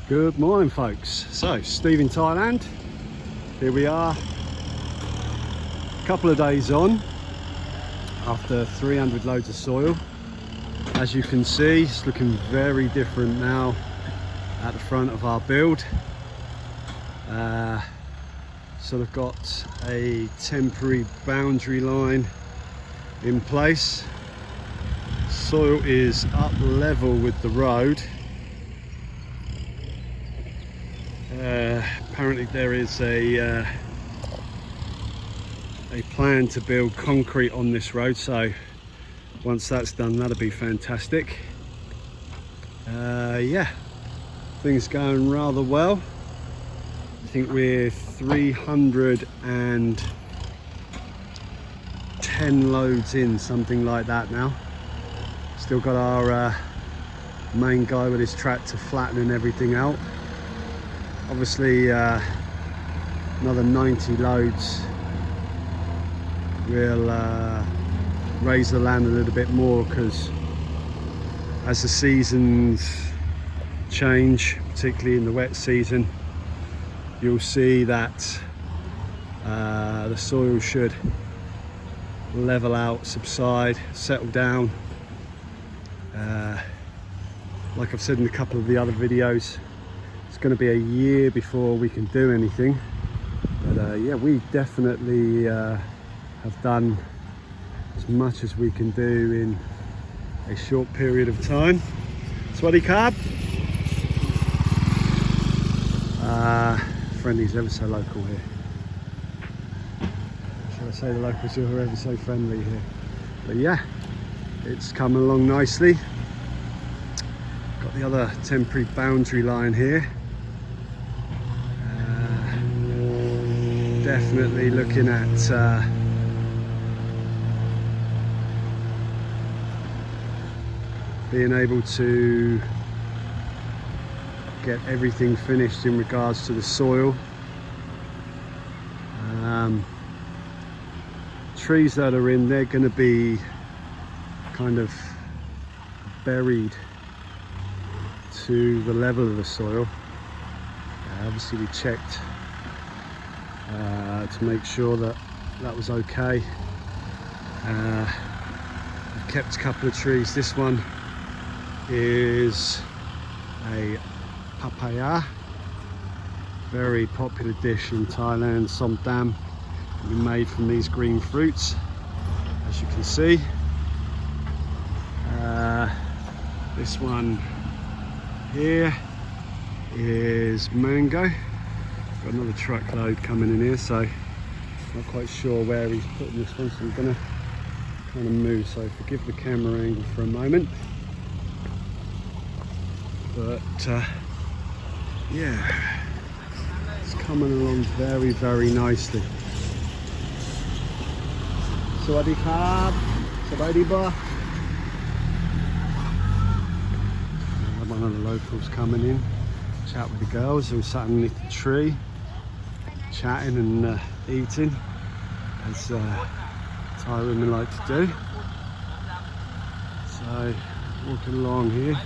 Good morning, folks. So, Steve in Thailand. Here we are, a couple of days on after 300 loads of soil. As you can see, it's looking very different now at the front of our build. So we've got a temporary boundary line in place. Soil is up level with the road. Apparently there is a plan to build concrete on this road, so once that's done, that'll be fantastic. Yeah, things going rather well. I think we're 310 loads in, something like that now. Still got our main guy with his tractor flattening everything out. Obviously another 90 loads will raise the land a little bit more, because as the seasons change, particularly in the wet season, you'll see that the soil should level out, subside, settle down. Like I've said in a couple of the other videos, it's going to be a year before we can do anything, but yeah, we definitely have done as much as we can do in a short period of time. Swadee Krab. Friendly's ever so local here. Shall I say the locals are ever so friendly here? But yeah, it's coming along nicely. Got the other temporary boundary line here. Definitely looking at being able to get everything finished in regards to the soil. Trees that are in, they're going to be kind of buried to the level of the soil. Obviously we checked to make sure that that was okay. We've kept a couple of trees. This one is a papaya, very popular dish in Thailand, som tam, made from these green fruits, as you can see. This one here is mango. Got another truckload coming in here, so not quite sure where he's putting this one, so I'm gonna kind of move, so forgive the camera angle for a moment. But yeah, it's coming along very, very nicely. Swadee Krab. Sabadi ba? One of the locals coming in, chat with the girls who sat underneath the tree, chatting and eating, as Thai women like to do. So walking along here,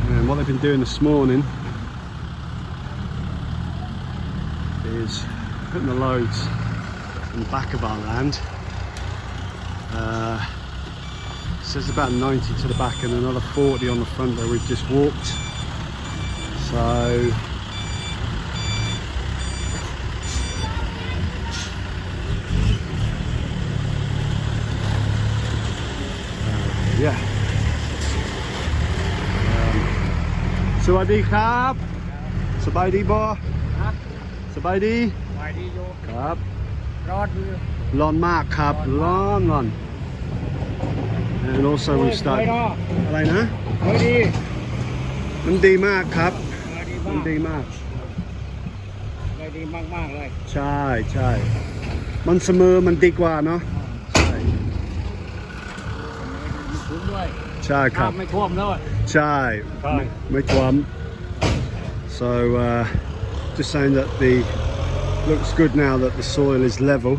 and what they've been doing this morning is putting the loads in the back of our land. So there's about 90 to the back and another 40 on the front where we've just walked. So yeah. Swadee Krab. Sabay bo. Sabay di. Krab. Lon mak krab. Lon. And also we've started.อะไรนะ มันดีมากครับ มันดีมาก ดีมากๆเลย ใช่ใช่มันเสมอมันดีกว่าเนาะใช่ คุ้มด้วย ใช่ครับ ไม่ท่วมด้วย ใช่ไม่ท่วม so just saying that the looks good now that the soil is level,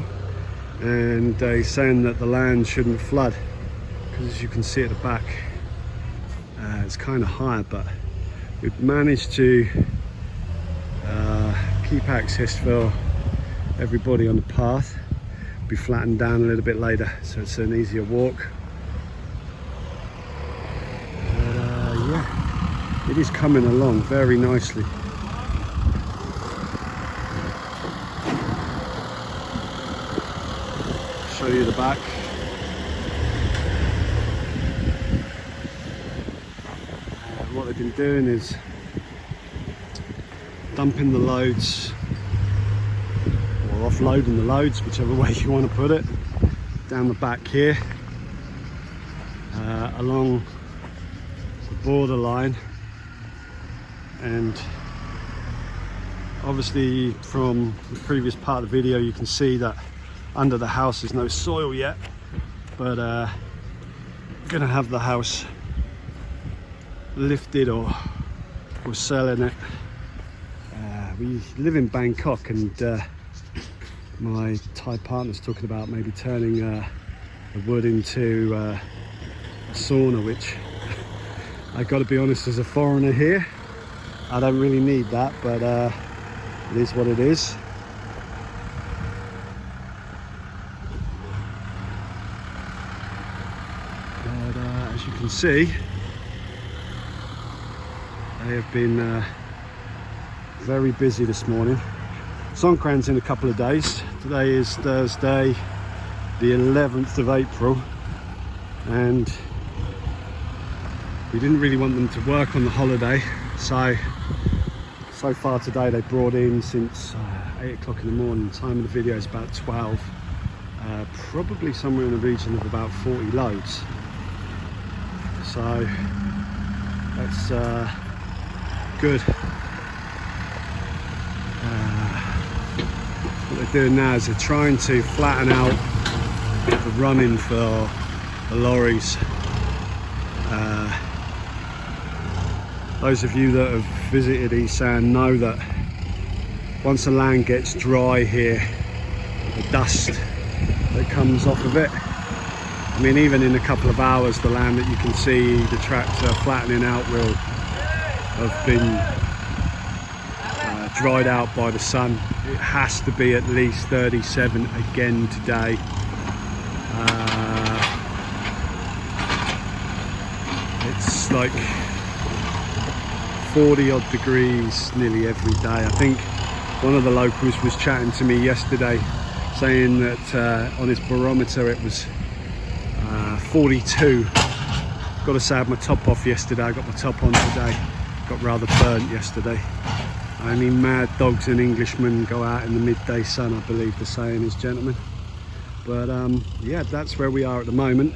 and he's saying that the land shouldn't flood, because as you can see at the back It's kind of higher, but we've managed to keep access for everybody on the path. Be flattened down a little bit later, so it's an easier walk. But yeah, it is coming along very nicely. Show you the back. What they've been doing is dumping the loads, or offloading the loads, whichever way you want to put it, down the back here, along the borderline. And obviously from the previous part of the video you can see that under the house there's no soil yet, but we're gonna have the house lifted, or we're selling it. We live in Bangkok, and my Thai partner's talking about maybe turning the wood into a sauna, which I got to be honest, as a foreigner here, I don't really need that, but it is what it is. But as you can see, they have been very busy this morning. Songkran's in a couple of days. Today is Thursday, the 11th of April, and we didn't really want them to work on the holiday, so far today they brought in, since 8 o'clock in the morning, time of the video is about 12, probably somewhere in the region of about 40 loads. So that's good. What they're doing now is they're trying to flatten out the running for the lorries. Those of you that have visited Isaan know that once the land gets dry here, the dust that comes off of it, I mean, even in a couple of hours, the land that you can see the tractor flattening out will have been dried out by the sun. It has to be at least 37 again today. It's like 40 odd degrees nearly every day. I think one of the locals was chatting to me yesterday, saying that on his barometer it was 42. Got to say, I had my top off yesterday. I got my top on today. Got rather burnt yesterday. Only mad dogs and Englishmen go out in the midday sun, I believe the saying is, gentlemen. But yeah, that's where we are at the moment.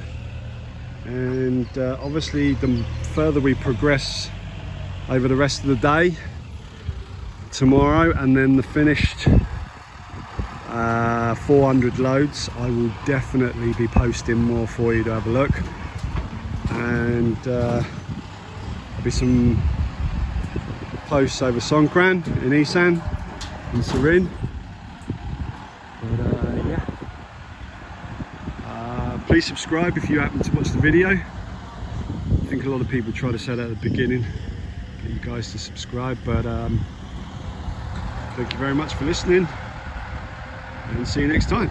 And obviously the further we progress over the rest of the day, tomorrow, and then the finished 400 loads, I will definitely be posting more for you to have a look. And there'll be some posts over Songkran in Isaan, in Surin. But yeah, please subscribe if you happen to watch the video. I think a lot of people try to say that at the beginning, get you guys to subscribe, but thank you very much for listening, and see you next time.